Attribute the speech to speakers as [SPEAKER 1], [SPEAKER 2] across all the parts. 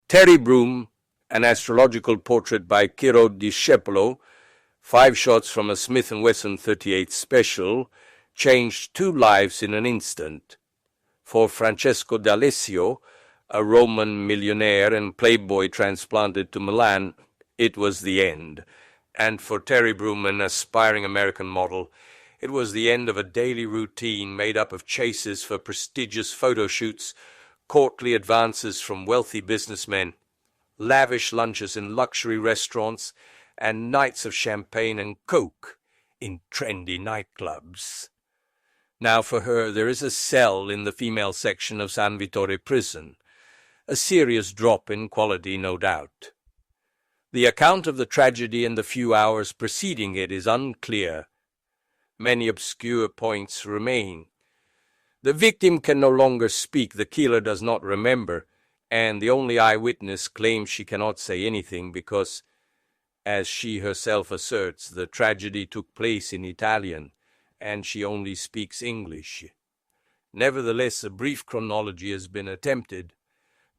[SPEAKER 1] Terry Broome, an astrological portrait by Ciro Discepolo, 5 shots from a Smith & Wesson 38 special, changed 2 lives in an instant. For Francesco D'Alessio, a Roman millionaire and playboy transplanted to Milan, it was the end. And for Terry Broome, an aspiring American model, it was the end of a daily routine made up of chases for prestigious photo shoots, courtly advances from wealthy businessmen, lavish lunches in luxury restaurants, and nights of champagne and coke in trendy nightclubs. Now for her there is a cell in the female section of San Vittore prison, a serious drop in quality, no doubt. The account of the tragedy and the few hours preceding it is unclear. Many obscure points remain. The victim can no longer speak, the killer does not remember, and the only eyewitness claims she cannot say anything because, as she herself asserts, the tragedy took place in Italian, and she only speaks English. Nevertheless, a brief chronology has been attempted.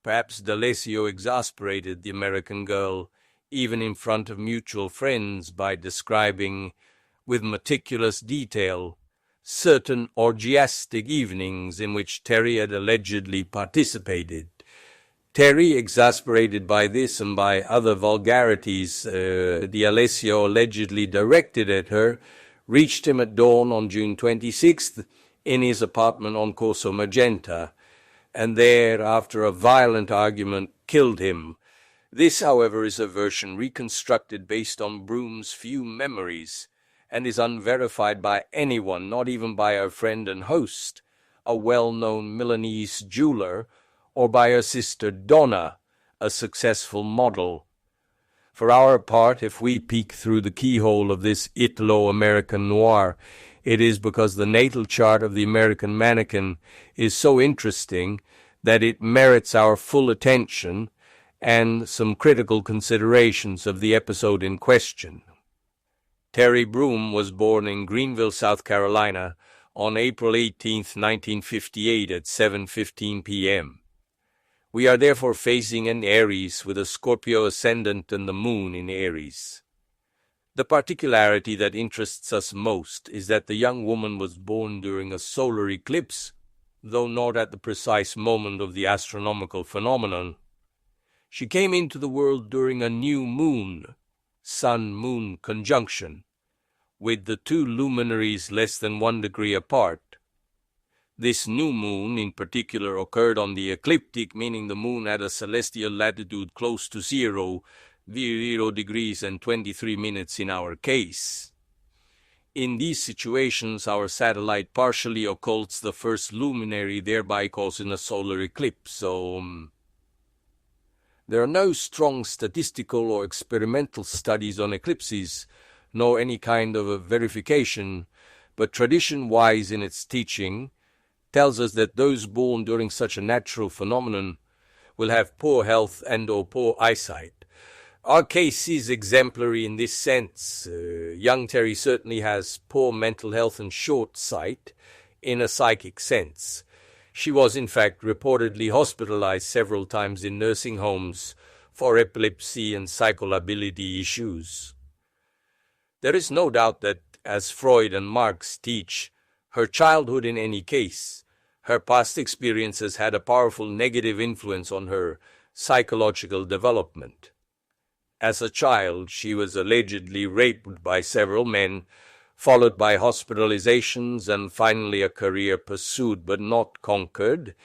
[SPEAKER 1] Perhaps D'Alessio exasperated the American girl, even in front of mutual friends, by describing, with meticulous detail, certain orgiastic evenings in which Terry had allegedly participated. Terry, exasperated by this and by other vulgarities D'Alessio allegedly directed at her, reached him at dawn on June 26th in his apartment on Corso Magenta, and there, after a violent argument, killed him. This, however, is a version reconstructed based on Broome's few memories, and is unverified by anyone, not even by her friend and host, a well-known Milanese jeweler, or by her sister Donna, a successful model. For our part, if we peek through the keyhole of this Italo-American noir, it is because the natal chart of the American mannequin is so interesting that it merits our full attention and some critical considerations of the episode in question. Terry Broome was born in Greenville, South Carolina, on April 18, 1958 at 7:15 p.m. We are therefore facing an Aries with a Scorpio ascendant and the moon in Aries. The particularity that interests us most is that the young woman was born during a solar eclipse, though not at the precise moment of the astronomical phenomenon. She came into the world during a new moon, Sun-Moon conjunction, with the 2 luminaries less than 1 degree apart. This new moon in particular occurred on the ecliptic, meaning the moon had a celestial latitude close to 0 degrees and 23 minutes in our case. In these situations, our satellite partially occults the first luminary, thereby causing a solar eclipse. So, there are no strong statistical or experimental studies on eclipses, nor any kind of a verification, but tradition-wise in its teaching, tells us that those born during such a natural phenomenon will have poor health and or poor eyesight. Our case is exemplary in this sense. Young Terry certainly has poor mental health and short sight in a psychic sense. She was in fact reportedly hospitalized several times in nursing homes for epilepsy and psycholability issues. There is no doubt that, as Freud and Marx teach, her childhood in any case, her past experiences had a powerful negative influence on her psychological development. As a child, she was allegedly raped by several men, followed by hospitalizations and finally a career pursued but not conquered,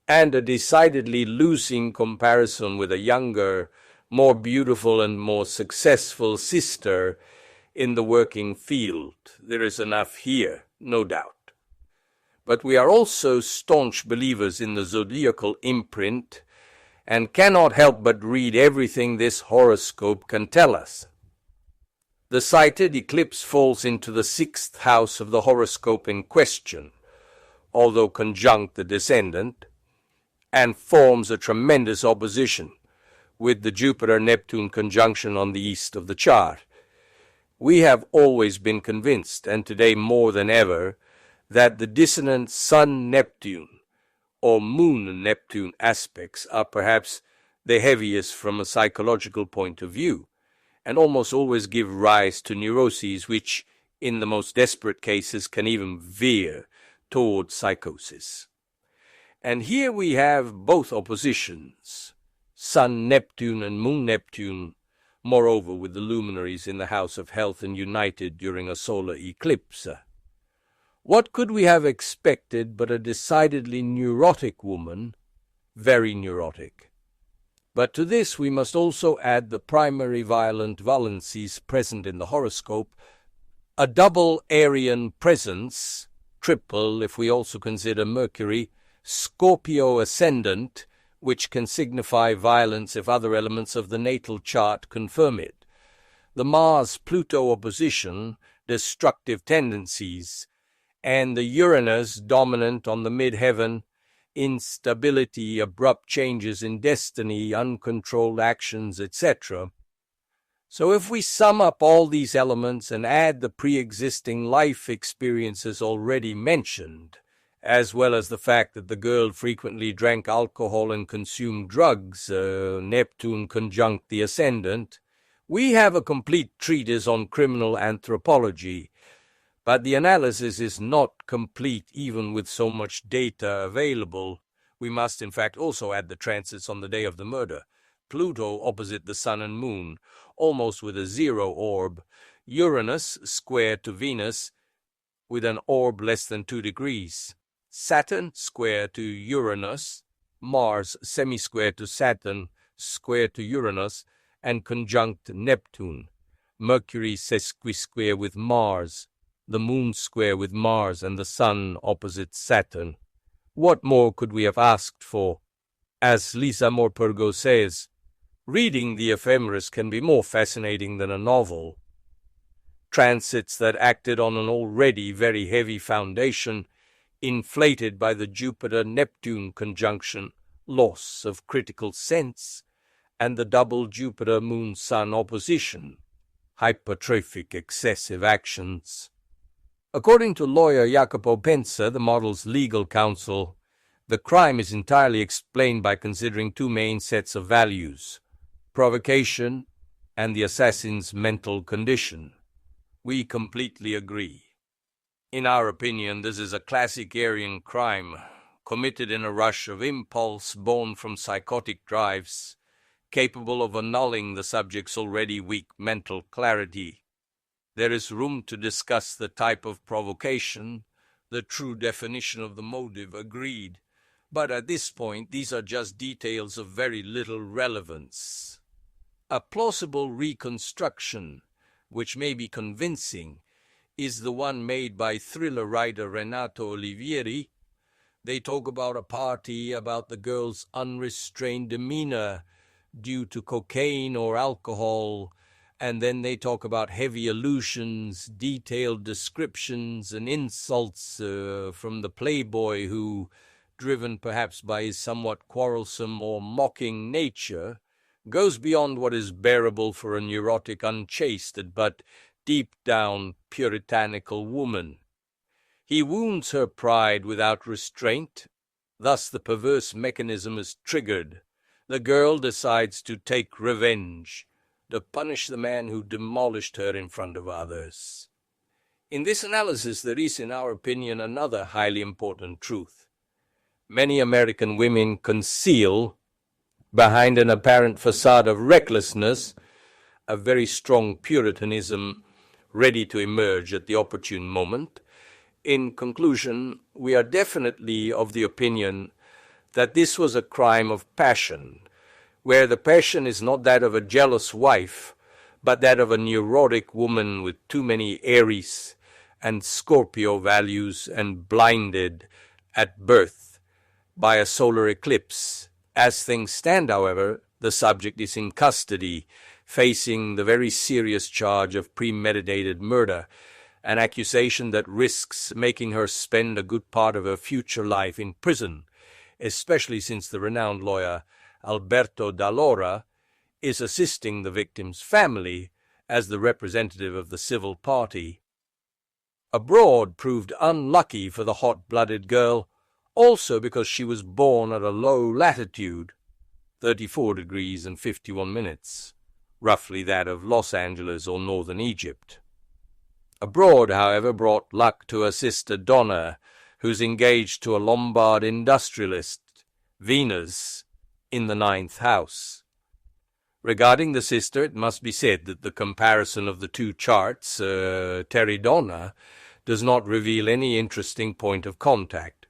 [SPEAKER 1] and a decidedly losing comparison with a younger, more beautiful and more successful sister in the working field. There is enough here, no doubt. But we are also staunch believers in the zodiacal imprint and cannot help but read everything this horoscope can tell us. The cited eclipse falls into the 6th house of the horoscope in question, although conjunct the descendant, and forms a tremendous opposition with the Jupiter-Neptune conjunction on the east of the chart. We have always been convinced, and today more than ever, that the dissonant Sun-Neptune or Moon-Neptune aspects are perhaps the heaviest from a psychological point of view, and almost always give rise to neuroses which, in the most desperate cases, can even veer towards psychosis. And here we have both oppositions, Sun Neptune and Moon Neptune, moreover with the luminaries in the house of health and united during a solar eclipse. What could we have expected but a decidedly neurotic woman, very neurotic? But to this we must also add the primary violent valencies present in the horoscope, a double Aryan presence, triple if we also consider Mercury, Scorpio ascendant, which can signify violence if other elements of the natal chart confirm it, the Mars-Pluto opposition, destructive tendencies, and the Uranus dominant on the midheaven, instability, abrupt changes in destiny, uncontrolled actions, etc. So if we sum up all these elements and add the pre-existing life experiences already mentioned, as well as the fact that the girl frequently drank alcohol and consumed drugs, Neptune conjunct the ascendant, we have a complete treatise on criminal anthropology. But the analysis is not complete even with so much data available. We must in fact also add the transits on the day of the murder. Pluto opposite the Sun and Moon, almost with a zero orb. Uranus square to Venus with an orb less than 2 degrees. Saturn square to Uranus. Mars semi-square to Saturn, square to Uranus, and conjunct Neptune. Mercury sesqui-square with Mars. The Moon square with Mars and the Sun opposite Saturn. What more could we have asked for? As Lisa Morpurgo says, reading the ephemeris can be more fascinating than a novel. Transits that acted on an already very heavy foundation, inflated by the Jupiter-Neptune conjunction, loss of critical sense, and the double Jupiter-Moon-Sun opposition, hypertrophic excessive actions. According to lawyer Jacopo Pensa, the model's legal counsel, the crime is entirely explained by considering two main sets of values, provocation and the assassin's mental condition. We completely agree. In our opinion, this is a classic Aryan crime, committed in a rush of impulse born from psychotic drives, capable of annulling the subject's already weak mental clarity. There is room to discuss the type of provocation, the true definition of the motive, agreed. But at this point, these are just details of very little relevance. A plausible reconstruction, which may be convincing, is the one made by thriller writer Renato Olivieri. They talk about a party, about the girl's unrestrained demeanor due to cocaine or alcohol, and then they talk about heavy allusions, detailed descriptions, and insults from the playboy who, driven perhaps by his somewhat quarrelsome or mocking nature, goes beyond what is bearable for a neurotic, unchaste, but deep down puritanical woman. He wounds her pride without restraint. Thus the perverse mechanism is triggered. The girl decides to take revenge, to punish the man who demolished her in front of others. In this analysis there is, in our opinion, another highly important truth. Many American women conceal, behind an apparent facade of recklessness, a very strong puritanism ready to emerge at the opportune moment. In conclusion, we are definitely of the opinion that this was a crime of passion, where the passion is not that of a jealous wife, but that of a neurotic woman with too many Aries and Scorpio values and blinded at birth by a solar eclipse. As things stand, however, the subject is in custody, facing the very serious charge of premeditated murder, an accusation that risks making her spend a good part of her future life in prison, especially since the renowned lawyer Alberto D'Allora is assisting the victim's family as the representative of the civil party. Abroad proved unlucky for the hot-blooded girl, also because she was born at a low latitude. 34 degrees and 51 minutes, roughly that of Los Angeles or northern Egypt. Abroad, however, brought luck to her sister Donna, who's engaged to a Lombard industrialist, Venus, in the 9th house. Regarding the sister, it must be said that the comparison of the two charts, Terry Donna, does not reveal any interesting point of contact.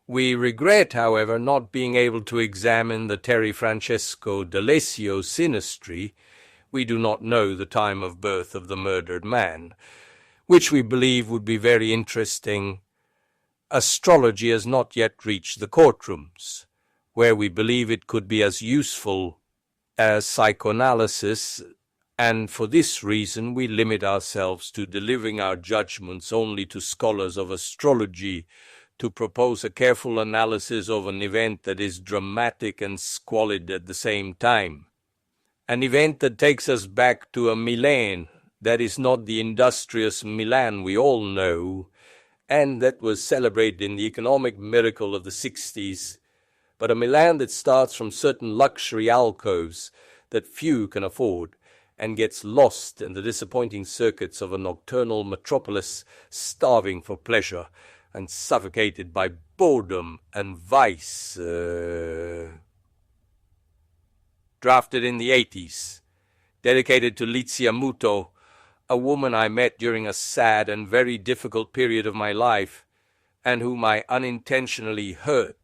[SPEAKER 1] We regret, however, not being able to examine the Terry Francesco D'Alessio synastry. We do not know the time of birth of the murdered man, which we believe would be very interesting. Astrology has not yet reached the courtrooms, where we believe it could be as useful as psychoanalysis, and for this reason we limit ourselves to delivering our judgments only to scholars of astrology to propose a careful analysis of an event that is dramatic and squalid at the same time. An event that takes us back to a Milan that is not the industrious Milan we all know, and that was celebrated in the economic miracle of the 60s, but a Milan that starts from certain luxury alcoves that few can afford and gets lost in the disappointing circuits of a nocturnal metropolis starving for pleasure and suffocated by boredom and vice. Drafted in the 80s, dedicated to Lizia Muto, a woman I met during a sad and very difficult period of my life, and whom I unintentionally hurt